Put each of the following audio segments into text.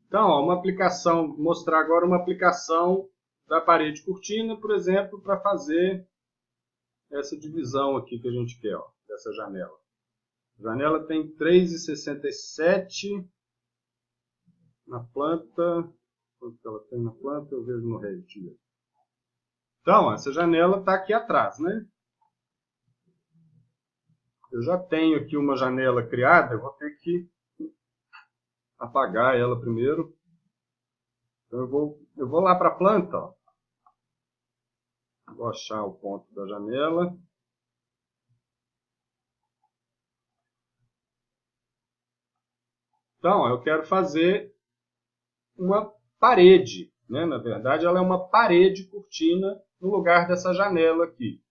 Então, ó, uma aplicação, vou mostrar agora uma aplicação da parede cortina, por exemplo, para fazer essa divisão aqui que a gente quer, ó, dessa janela. A janela tem 3,67 na planta. Quanto que ela tem na planta? Eu vejo no Revit. Então, essa janela está aqui atrás, né? Eu já tenho aqui uma janela criada, eu vou ter que apagar ela primeiro. Então eu vou lá para a planta, ó. Vou achar o ponto da janela. Então, ó, eu quero fazer uma parede, né? Na verdade, ela é uma parede cortina no lugar dessa janela aqui.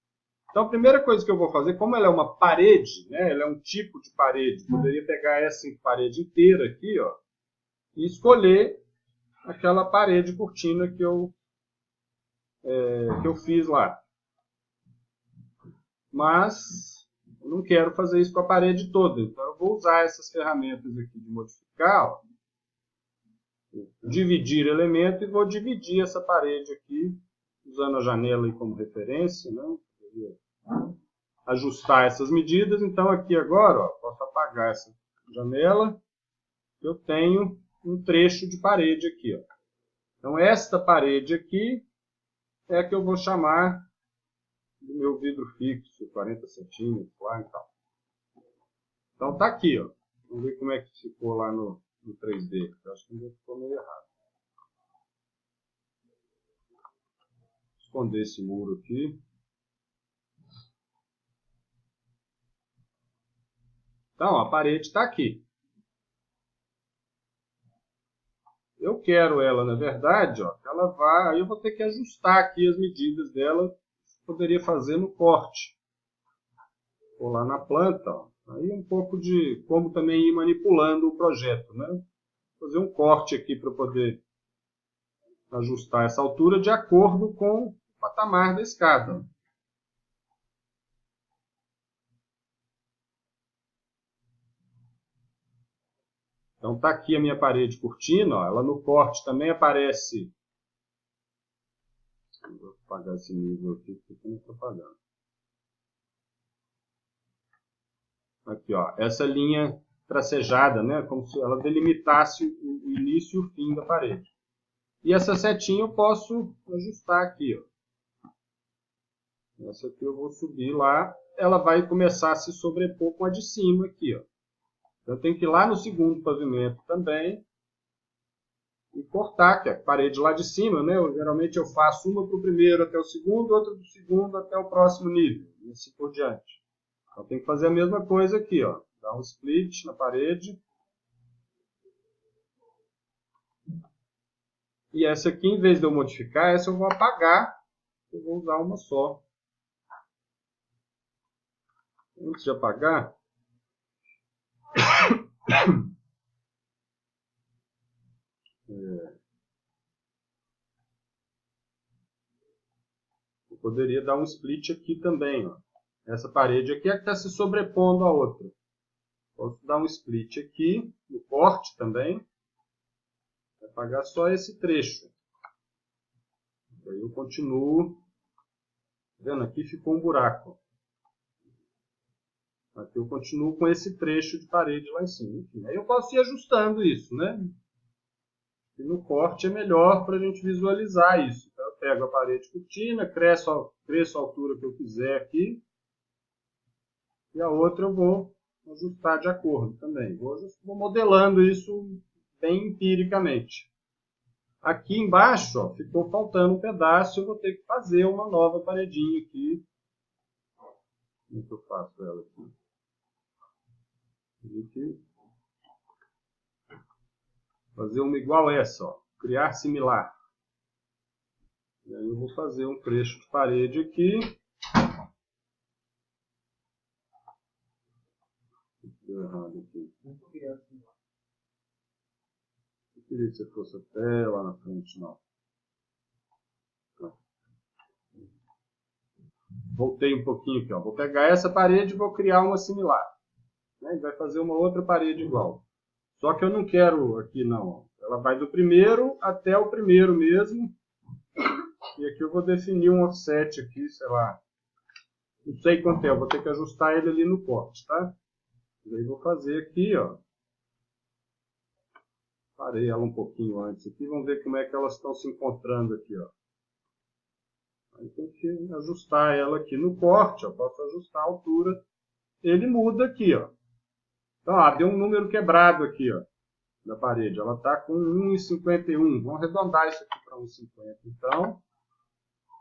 Então, a primeira coisa que eu vou fazer, como ela é uma parede, né? Ela é um tipo de parede, eu poderia pegar essa parede inteira aqui, ó, e escolher aquela parede cortina que eu fiz lá. Mas eu não quero fazer isso com a parede toda, então eu vou usar essas ferramentas aqui de modificar, ó, dividir elemento, e vou dividir essa parede aqui, usando a janela aí como referência, né? Ajustar essas medidas. Então aqui agora, ó, posso apagar essa janela, eu tenho um trecho de parede aqui, ó. Então esta parede aqui é a que eu vou chamar do meu vidro fixo, 40 centímetros lá e tal. Então está aqui, ó. Vamos ver como é que ficou lá no 3D. Eu acho que ainda ficou meio errado. Vou esconder esse muro aqui. Então, a parede está aqui. Eu quero ela, na verdade, ó, que ela vá. Aí eu vou ter que ajustar aqui as medidas dela. Poderia fazer no corte. Vou lá na planta, ó. Aí um pouco de como também ir manipulando o projeto, né? Vou fazer um corte aqui para poder ajustar essa altura de acordo com o patamar da escada. Então está aqui a minha parede cortina, ó, ela no corte também aparece. Vou apagar esse nível aqui, porque está me atrapalhando. Aqui, ó, essa linha tracejada, né, como se ela delimitasse o início e o fim da parede. E essa setinha eu posso ajustar aqui, ó. Essa aqui eu vou subir lá, ela vai começar a se sobrepor com a de cima aqui, ó. Eu tenho que ir lá no segundo pavimento também e cortar, que é a parede lá de cima, né? Geralmente eu faço uma para o primeiro até o segundo, outra do segundo até o próximo nível, e assim por diante. Então tem que fazer a mesma coisa aqui, ó. Dar um split na parede. E essa aqui, em vez de eu modificar, essa eu vou apagar. Eu vou usar uma só. Antes de apagar, eu poderia dar um split aqui também, ó. Essa parede aqui é que está se sobrepondo à outra. Posso dar um split aqui, no corte também. Vou apagar só esse trecho. Aí eu continuo. Tá vendo? Aqui ficou um buraco. Aqui eu continuo com esse trecho de parede lá em cima. Enfim, aí eu posso ir ajustando isso, né? E no corte é melhor para a gente visualizar isso. Então eu pego a parede cortina, cresço a altura que eu quiser aqui. E a outra eu vou ajustar de acordo também. Vou modelando isso bem empiricamente. Aqui embaixo, ó, ficou faltando um pedaço, eu vou ter que fazer uma nova paredinha aqui. Como é que eu faço ela aqui? Fazer uma igual essa, ó. Criar similar. E aí eu vou fazer um trecho de parede aqui. Deu errado aqui. Eu queria que você fosse até lá na frente, não. Voltei um pouquinho aqui, ó. Vou pegar essa parede e vou criar uma similar. Né? E vai fazer uma outra parede igual. Só que eu não quero aqui, não. Ela vai do primeiro até o primeiro mesmo. E aqui eu vou definir um offset aqui, sei lá. Não sei quanto é, eu vou ter que ajustar ele ali no corte, tá? E aí vou fazer aqui, ó. Parei ela um pouquinho antes aqui, vamos ver como é que elas estão se encontrando aqui, ó. Aí tem que ajustar ela aqui no corte, ó. Posso ajustar a altura. Ele muda aqui, ó. Então, ó, deu um número quebrado aqui, ó, da parede. Ela está com 1,51. Vamos arredondar isso aqui para 1,50. Então,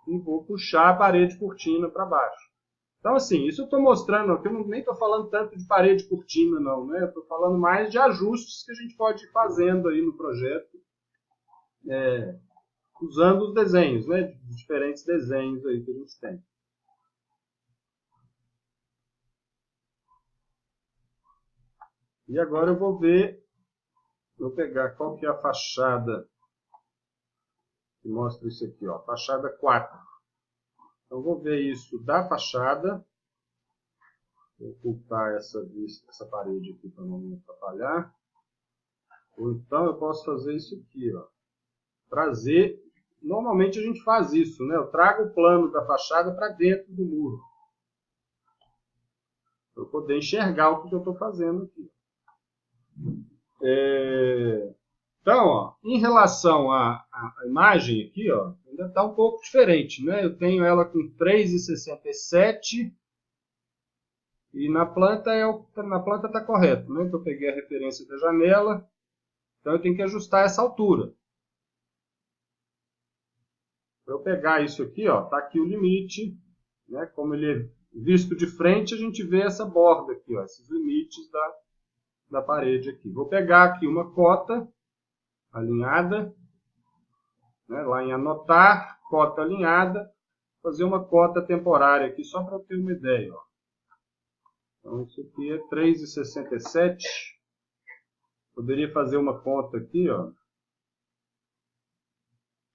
e vou puxar a parede cortina para baixo. Então, assim, isso eu estou mostrando, porque eu nem estou falando tanto de parede cortina, não, né? Eu estou falando mais de ajustes que a gente pode ir fazendo aí no projeto, usando os desenhos, né? Os diferentes desenhos aí que a gente tem. E agora eu vou ver, vou pegar qual que é a fachada que mostra isso aqui, ó, fachada 4. Então, vou ver isso da fachada. Vou ocultar essa parede aqui para não me atrapalhar. Ou então eu posso fazer isso aqui, ó. Trazer. Normalmente a gente faz isso, né? Eu trago o plano da fachada para dentro do muro. Para eu poder enxergar o que eu estou fazendo aqui. Então, ó, em relação à imagem aqui, ó, ainda está um pouco diferente, né? Eu tenho ela com 3,67 e na planta está correto, né? Então, eu peguei a referência da janela, então eu tenho que ajustar essa altura. Para eu pegar isso aqui, ó, está aqui o limite, né? Como ele é visto de frente, a gente vê essa borda aqui, ó, esses limites da parede aqui. Vou pegar aqui uma cota alinhada, né, lá em anotar, cota alinhada, fazer uma cota temporária aqui, só para ter uma ideia. Ó. Então, isso aqui é 3,67. Poderia fazer uma conta aqui, ó.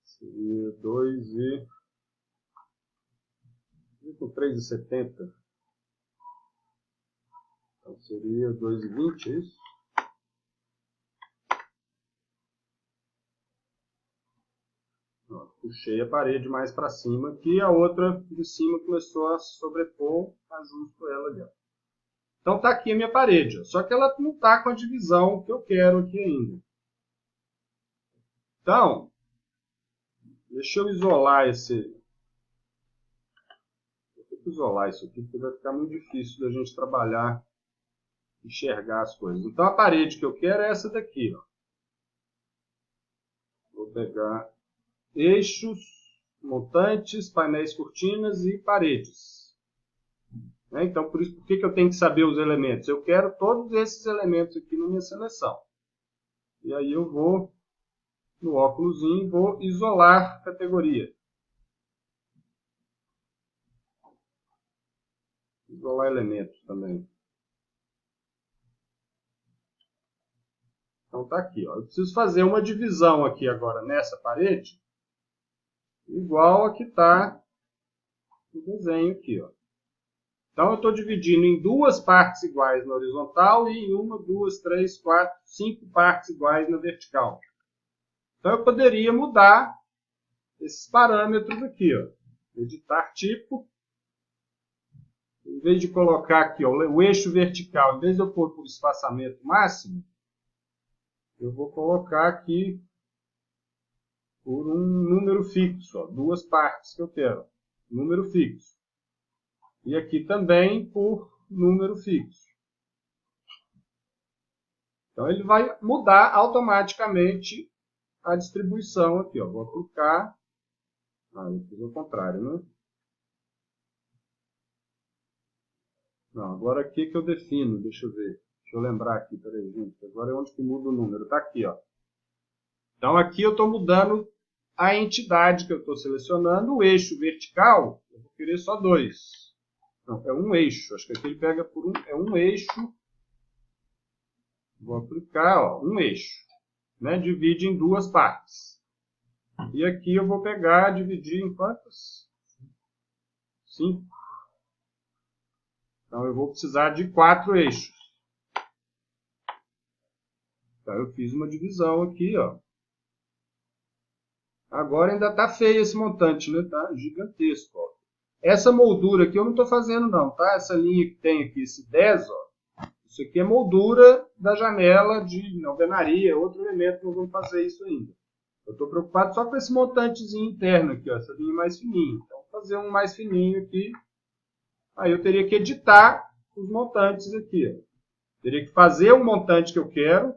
Seria 3,70. Então, seria 2,20, é isso? Ó, puxei a parede mais para cima aqui, a outra de cima começou a se sobrepor, ajusto ela ali. Ó. Então está aqui a minha parede, ó. Só que ela não está com a divisão que eu quero aqui ainda. Então, deixa eu isolar Vou isolar isso aqui, porque vai ficar muito difícil da gente trabalhar, enxergar as coisas. Então a parede que eu quero é essa daqui, ó. Vou pegar eixos, montantes, painéis, cortinas e paredes. Então, por que eu tenho que saber os elementos? Eu quero todos esses elementos aqui na minha seleção. E aí eu vou, no óculosinho, vou isolar categoria. Isolar elementos também. Então tá aqui, ó. Eu preciso fazer uma divisão aqui agora nessa parede, igual a que está no desenho aqui, ó. Então eu estou dividindo em duas partes iguais na horizontal e em 1, 2, 3, 4, 5 partes iguais na vertical. Então eu poderia mudar esses parâmetros aqui, ó. Editar tipo. Em vez de colocar aqui, ó, o eixo vertical, em vez de eu pôr por espaçamento máximo, eu vou colocar aqui por um número fixo, ó, duas partes que eu quero. Número fixo. E aqui também por número fixo. Então ele vai mudar automaticamente a distribuição aqui, ó. Vou aplicar. Eu fiz o contrário, né? Não, agora aqui que eu defino, deixa eu ver. Deixa eu lembrar aqui, peraí, gente. Agora é onde que muda o número. Está aqui, ó. Então aqui eu estou mudando a entidade que eu estou selecionando. O eixo vertical, eu vou querer só 2. Não, é um eixo. Acho que aqui ele pega por um. É um eixo. Vou aplicar, ó, um eixo. Né? Divide em duas partes. E aqui eu vou pegar, dividir em quantas? 5. Então eu vou precisar de 4 eixos. Então eu fiz uma divisão aqui, ó. Agora ainda está feio esse montante, né? Tá gigantesco, ó. Essa moldura aqui eu não estou fazendo não, tá? Essa linha que tem aqui, esse 10, ó. Isso aqui é moldura da janela de alvenaria, outro elemento que nós vamos fazer isso ainda. Eu estou preocupado só com esse montantezinho interno aqui, ó, essa linha mais fininha. Então, vou fazer um mais fininho aqui. Aí eu teria que editar os montantes aqui, ó. Teria que fazer o montante que eu quero.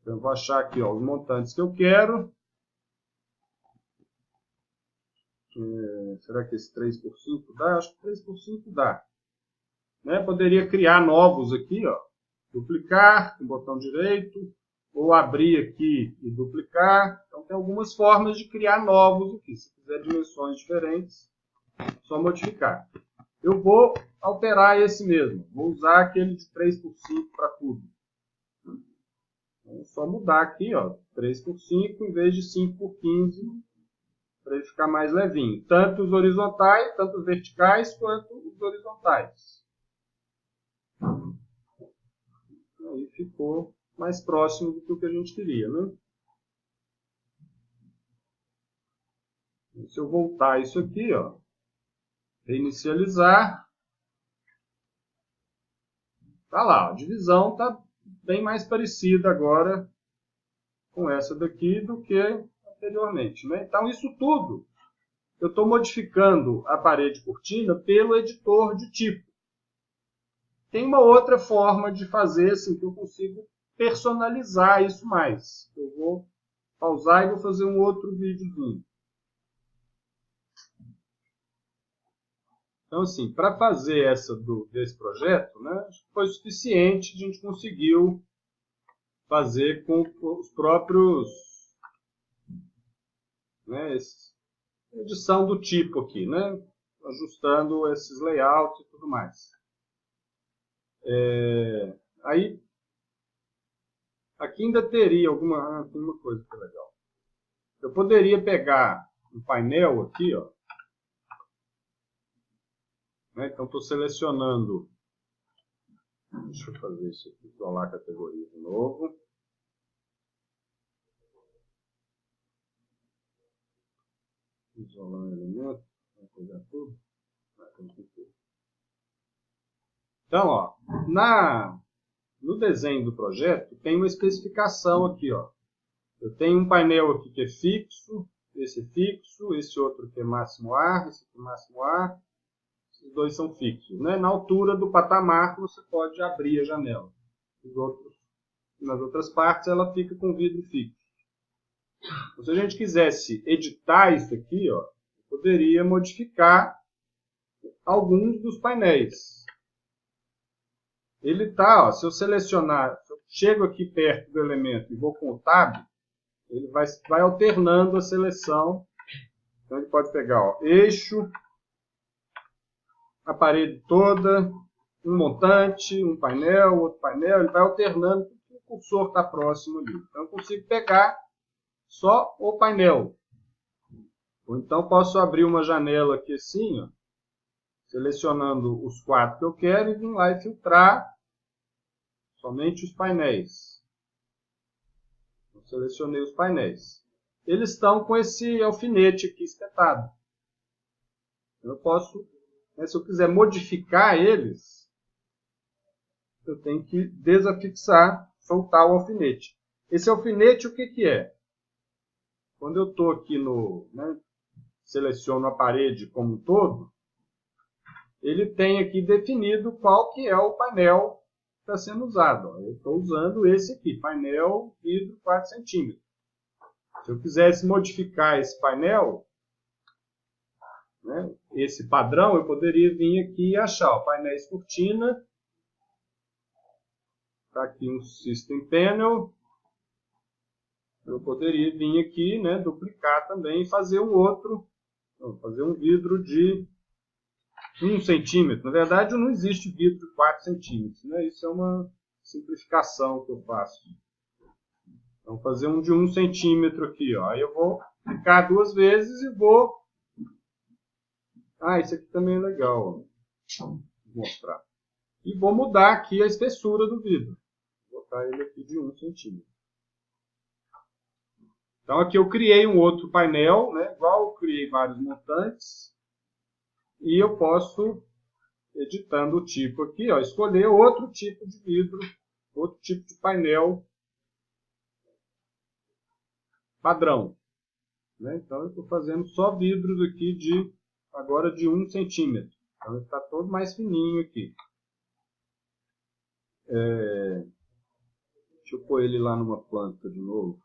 Então, eu vou achar aqui, ó, os montantes que eu quero. Será que esse 3x5 dá? Acho que 3x5 dá. Né? Poderia criar novos aqui, ó. Duplicar com o botão direito. Ou abrir aqui e duplicar. Então tem algumas formas de criar novos aqui. Se quiser dimensões diferentes, é só modificar. Eu vou alterar esse mesmo. Vou usar aquele de 3x5 para tudo. Então, é só mudar aqui, ó, 3x5 em vez de 5x15, para ele ficar mais levinho. Tanto os horizontais, tanto os verticais, quanto os horizontais. Aí ficou mais próximo do que a gente queria, né? Se eu voltar isso aqui, ó, reinicializar, tá lá, a divisão tá bem mais parecida agora com essa daqui do que anteriormente, né? Então isso tudo eu estou modificando a parede cortina pelo editor de tipo. Tem uma outra forma de fazer assim que eu consigo personalizar isso mais. Eu vou pausar e vou fazer um outro videozinho. Então, assim, para fazer desse projeto, né, acho que foi suficiente, a gente conseguiu fazer com os próprios, né, edição do tipo aqui, né, ajustando esses layouts e tudo mais. Aí, aqui ainda teria tem uma coisa que é legal. Eu poderia pegar um painel aqui, ó. Né? Então, estou selecionando. Deixa eu fazer isso aqui, isolar a categoria de novo. Isolar o elemento. Vamos pegar tudo. Então, ó, no desenho do projeto, tem uma especificação aqui, ó. Eu tenho um painel aqui que é fixo, esse outro que é máximo ar, esse aqui é máximo ar. Esses dois são fixos, né? Na altura do patamar, você pode abrir a janela. Nas outras partes, ela fica com vidro fixo. Então, se a gente quisesse editar isso aqui, ó, eu poderia modificar alguns dos painéis. Ele tá, ó, se eu selecionar, se eu chego aqui perto do elemento e vou com o Tab, ele vai alternando a seleção. Então ele pode pegar, ó, eixo, a parede toda, um montante, um painel, outro painel, ele vai alternando porque o cursor está próximo ali. Então eu consigo pegar só o painel. Ou então posso abrir uma janela aqui assim, ó, selecionando os 4 que eu quero e vir lá e filtrar somente os painéis. Eu selecionei os painéis. Eles estão com esse alfinete aqui espetado. Eu posso, né, se eu quiser modificar eles, eu tenho que desafixar, soltar o alfinete. Esse alfinete, o que que é? Quando eu estou aqui seleciono a parede como um todo, ele tem aqui definido qual que é o painel que está sendo usado. Ó. Eu estou usando esse aqui, painel vidro 4 centímetros. Se eu quisesse modificar esse painel, né, esse padrão, eu poderia vir aqui e achar ó, painéis cortina. Está aqui um System Panel. Eu poderia vir aqui, né, duplicar também e fazer um outro, fazer um vidro de 1 centímetro. Na verdade, não existe vidro de 4 centímetros. Né? Isso é uma simplificação que eu faço. Então, fazer um de 1 centímetro aqui. Ó. Aí eu vou clicar 2 vezes e vou... Ah, isso aqui também é legal. Ó. Vou mostrar. E vou mudar aqui a espessura do vidro. Vou colocar ele aqui de 1 centímetro. Então aqui eu criei um outro painel, né? Igual eu criei vários montantes. E eu posso, editando o tipo aqui, ó, escolher outro tipo de vidro, outro tipo de painel padrão. Né? Então eu estou fazendo só vidros aqui agora de 1 centímetro. Então ele está todo mais fininho aqui. Deixa eu pôr ele lá numa planta de novo.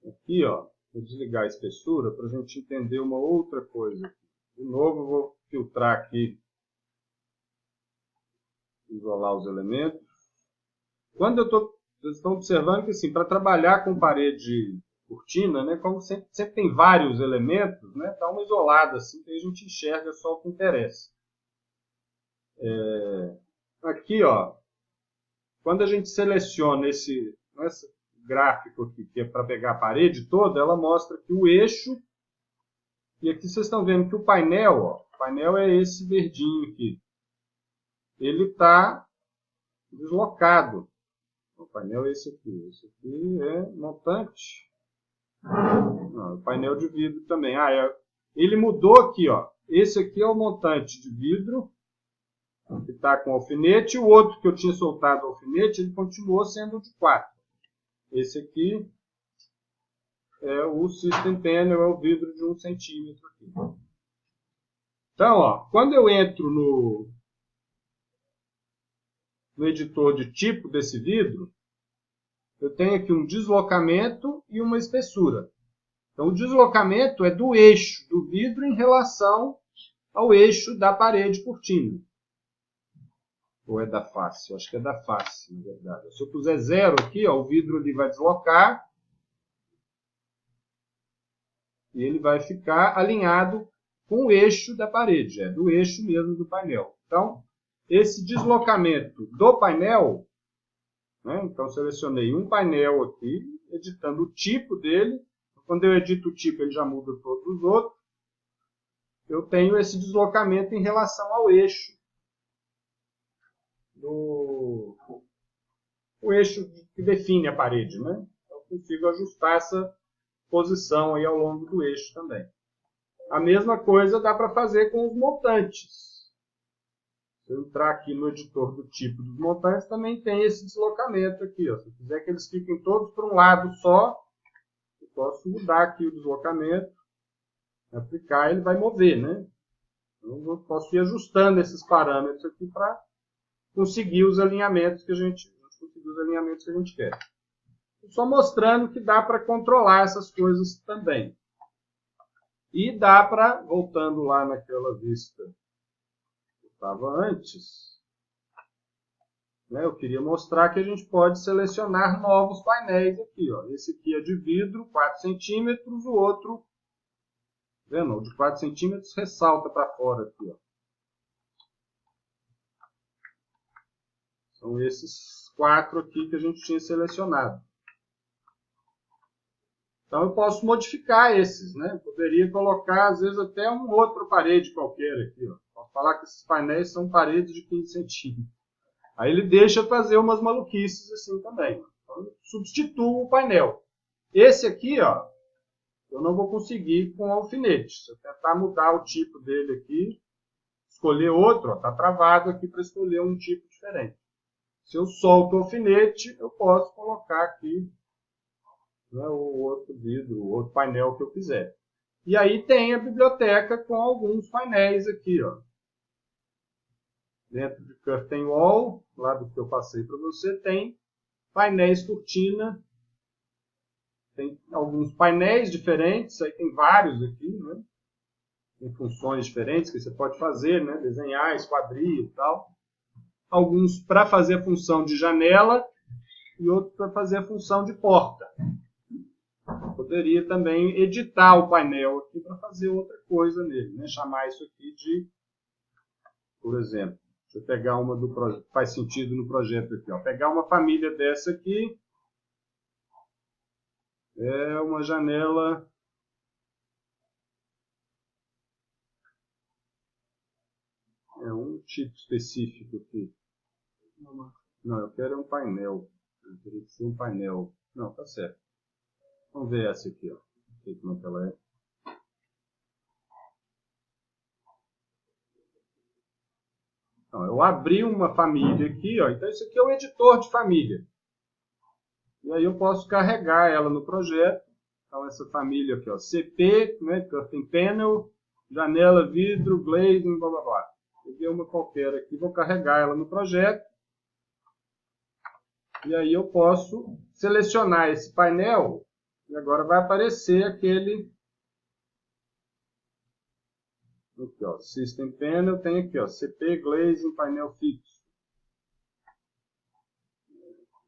Aqui, ó, vou desligar a espessura para a gente entender uma outra coisa. De novo, eu vou filtrar aqui, isolar os elementos. Vocês estão observando que, assim, para trabalhar com parede cortina, né, como sempre tem vários elementos, né, dá uma isolada, assim, que a gente enxerga só o que interessa. Aqui, ó, quando a gente seleciona esse gráfico aqui, que é para pegar a parede toda, ela mostra aqui o eixo. E aqui vocês estão vendo que o painel, ó, o painel é esse verdinho aqui. Ele está deslocado. O painel é esse aqui. Esse aqui é montante. Não, o painel de vidro também. Ele mudou aqui, ó. Esse aqui é o montante de vidro, que está com alfinete. O outro que eu tinha soltado o alfinete, ele continuou sendo de 4. Esse aqui é o System Panel, é o vidro de 1 centímetro aqui. Então, ó, quando eu entro no editor de tipo desse vidro, eu tenho aqui um deslocamento e uma espessura. Então, o deslocamento é do eixo do vidro em relação ao eixo da parede cortina. Ou é da face? Eu acho que é da face, na verdade. Se eu puser 0 aqui, ó, o vidro ele vai deslocar e ele vai ficar alinhado com o eixo da parede, do eixo mesmo do painel. Então, esse deslocamento do painel, né, então selecionei um painel aqui, editando o tipo dele. Quando eu edito o tipo, ele já muda todos os outros. Eu tenho esse deslocamento em relação ao eixo. O eixo que define a parede, né? Então, eu consigo ajustar essa posição aí ao longo do eixo também. A mesma coisa dá para fazer com os montantes. Se eu entrar aqui no editor do tipo dos montantes, também tem esse deslocamento aqui. Ó. Se eu quiser que eles fiquem todos para um lado só, eu posso mudar aqui o deslocamento, aplicar, ele vai mover, né? Então, eu posso ir ajustando esses parâmetros aqui para conseguir os alinhamentos que a gente quer. Só mostrando que dá para controlar essas coisas também. E dá para, voltando lá naquela vista que estava antes, né, eu queria mostrar que a gente pode selecionar novos painéis aqui. Ó. Esse aqui é de vidro, 4 centímetros, o outro, vendo? O de 4 centímetros ressalta para fora aqui. Ó. São esses 4 aqui que a gente tinha selecionado. Então eu posso modificar esses, né? Eu poderia colocar, às vezes, até uma outra parede qualquer aqui. Ó. Posso falar que esses painéis são paredes de 15 centímetros. Aí ele deixa fazer umas maluquices assim também. Então eu substituo o painel. Esse aqui, ó, eu não vou conseguir com alfinete. Se eu tentar mudar o tipo dele aqui, escolher outro, está travado aqui para escolher um tipo diferente. Se eu solto o alfinete, eu posso colocar aqui, né, o outro vidro, o outro painel que eu quiser. E aí tem a biblioteca com alguns painéis aqui. Ó. Dentro de Curtain Wall, lá do que eu passei para você, tem painéis cortina. Tem alguns painéis diferentes, aí tem vários aqui, né? Tem funções diferentes que você pode fazer, né? Desenhar, esquadria e tal. Alguns para fazer a função de janela e outros para fazer a função de porta. Poderia também editar o painel aqui para fazer outra coisa nele, né? Chamar isso aqui de, por exemplo, deixa eu pegar uma do projeto, faz sentido no projeto aqui, ó. Pegar uma família dessa aqui, é uma janela... É um tipo específico aqui. Não, eu quero um painel. Eu teria que ser um painel. Não, tá certo. Vamos ver essa aqui, ó. Não sei como é que ela é. Então, eu abri uma família aqui, ó. Então isso aqui é o editor de família. E aí eu posso carregar ela no projeto. Então essa família aqui, ó, CP, né, Curtain Panel, janela, vidro, glazing, blá blá blá. Peguei uma qualquer aqui, vou carregar ela no projeto. E aí eu posso selecionar esse painel e agora vai aparecer aquele... Aqui, ó, System Panel, tem aqui, ó, CP, Glazing, painel fixo.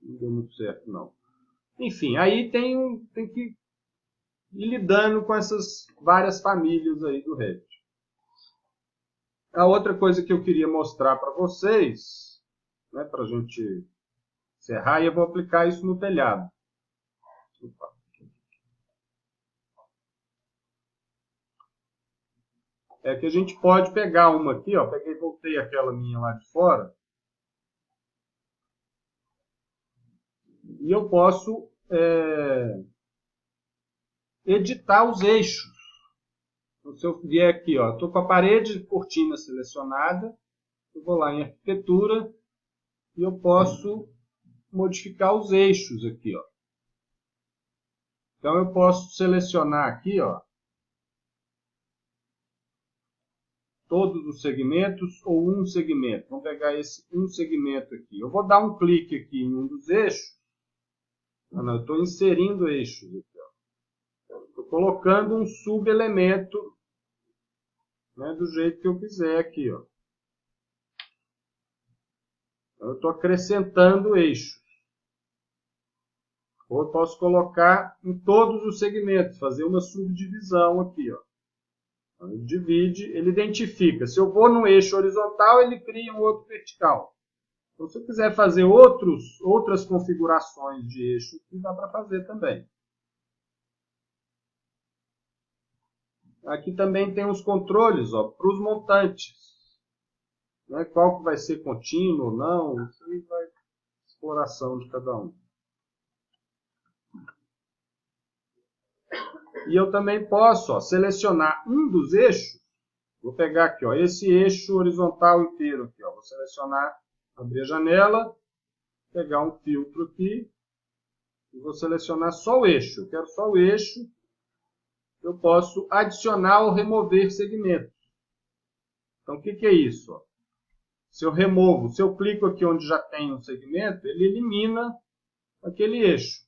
Não deu muito certo, não. Enfim, aí tem que ir lidando com essas várias famílias aí do Revit. A outra coisa que eu queria mostrar para vocês, né, para a gente encerrar, e eu vou aplicar isso no telhado. Opa. É que a gente pode pegar uma aqui, ó, peguei e voltei aquela minha lá de fora, e eu posso editar os eixos. Então, se eu vier aqui, ó, estou com a parede de cortina selecionada, eu vou lá em arquitetura e eu posso modificar os eixos aqui, ó. Então eu posso selecionar aqui, ó, todos os segmentos ou um segmento. Vamos pegar esse um segmento aqui. Eu vou dar um clique aqui em um dos eixos. Não, eu estou inserindo eixos aqui, ó. Estou colocando um subelemento, né, do jeito que eu quiser aqui, ó. Então, eu estou acrescentando eixos. Ou eu posso colocar em todos os segmentos, fazer uma subdivisão aqui, ó. Então, ele divide, ele identifica. Se eu vou no eixo horizontal, ele cria um outro vertical. Então, se eu quiser fazer outras configurações de eixo, dá para fazer também. Aqui também tem os controles para os montantes. Né? Qual que vai ser contínuo ou não, isso aí vai exploração de cada um. E eu também posso selecionar um dos eixos. Vou pegar aqui, ó, esse eixo horizontal inteiro aqui, ó. Vou selecionar, abrir a janela, pegar um filtro aqui e vou selecionar só o eixo. Eu quero só o eixo. Eu posso adicionar ou remover segmentos. Então, o que é isso? Se eu removo, se eu clico aqui onde já tem um segmento, ele elimina aquele eixo.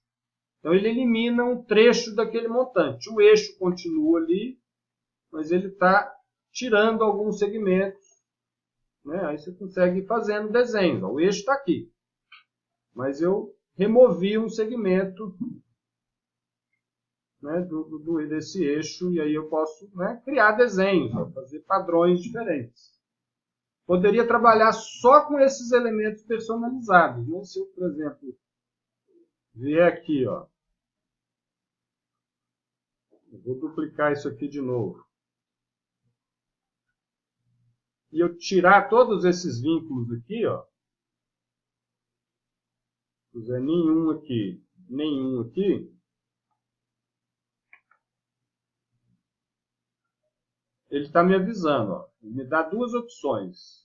Então, ele elimina um trecho daquele montante. O eixo continua ali, mas ele está tirando alguns segmentos. Né? Aí você consegue ir fazendo desenhos. O eixo está aqui. Mas eu removi um segmento, né, desse eixo, e aí eu posso, né, criar desenhos, fazer padrões diferentes. Poderia trabalhar só com esses elementos personalizados. Né? Se eu, por exemplo, vier aqui, ó, eu vou duplicar isso aqui de novo. E eu tirar todos esses vínculos aqui, ó, puser nenhum aqui, ele está me avisando, ó, me dá duas opções.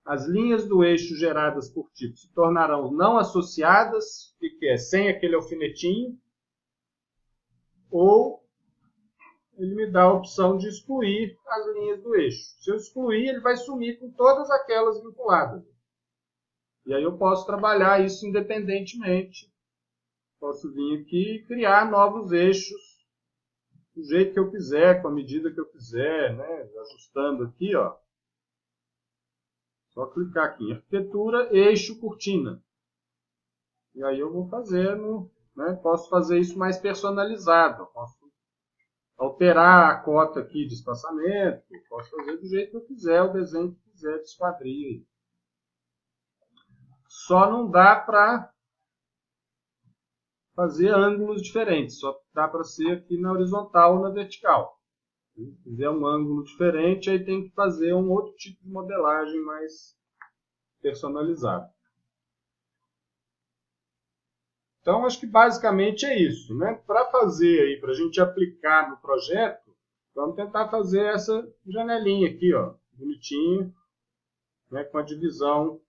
As linhas do eixo geradas por tipo se tornarão não associadas, que é sem aquele alfinetinho, ou ele me dá a opção de excluir as linhas do eixo. Se eu excluir, ele vai sumir com todas aquelas vinculadas. E aí eu posso trabalhar isso independentemente. Posso vir aqui e criar novos eixos do jeito que eu quiser, com a medida que eu quiser, né? Ajustando aqui, ó. Só clicar aqui em arquitetura, eixo, cortina. E aí eu vou fazendo, né? Posso fazer isso mais personalizado. Posso alterar a cota aqui de espaçamento. Posso fazer do jeito que eu quiser, o desenho que quiser de esquadria. Só não dá para fazer ângulos diferentes, só dá para ser aqui na horizontal ou na vertical. Se fizer um ângulo diferente, aí tem que fazer um outro tipo de modelagem mais personalizado. Então, acho que basicamente é isso, né? Para fazer aí, para a gente aplicar no projeto, vamos tentar fazer essa janelinha aqui, ó, bonitinho, né, com a divisão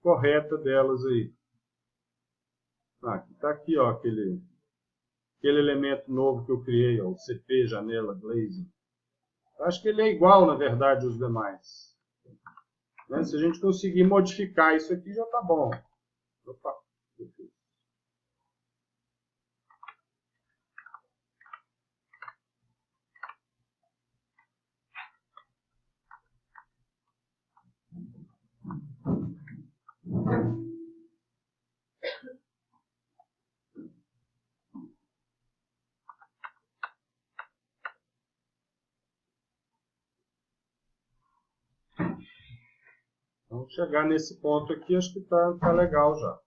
correta delas aí. Tá aqui, ó, aquele elemento novo que eu criei, ó, o CP janela glazing. Acho que ele é igual, na verdade, aos demais. Né? Se a gente conseguir modificar isso aqui, já está bom. Opa, então, chegar nesse ponto aqui, acho que tá legal já.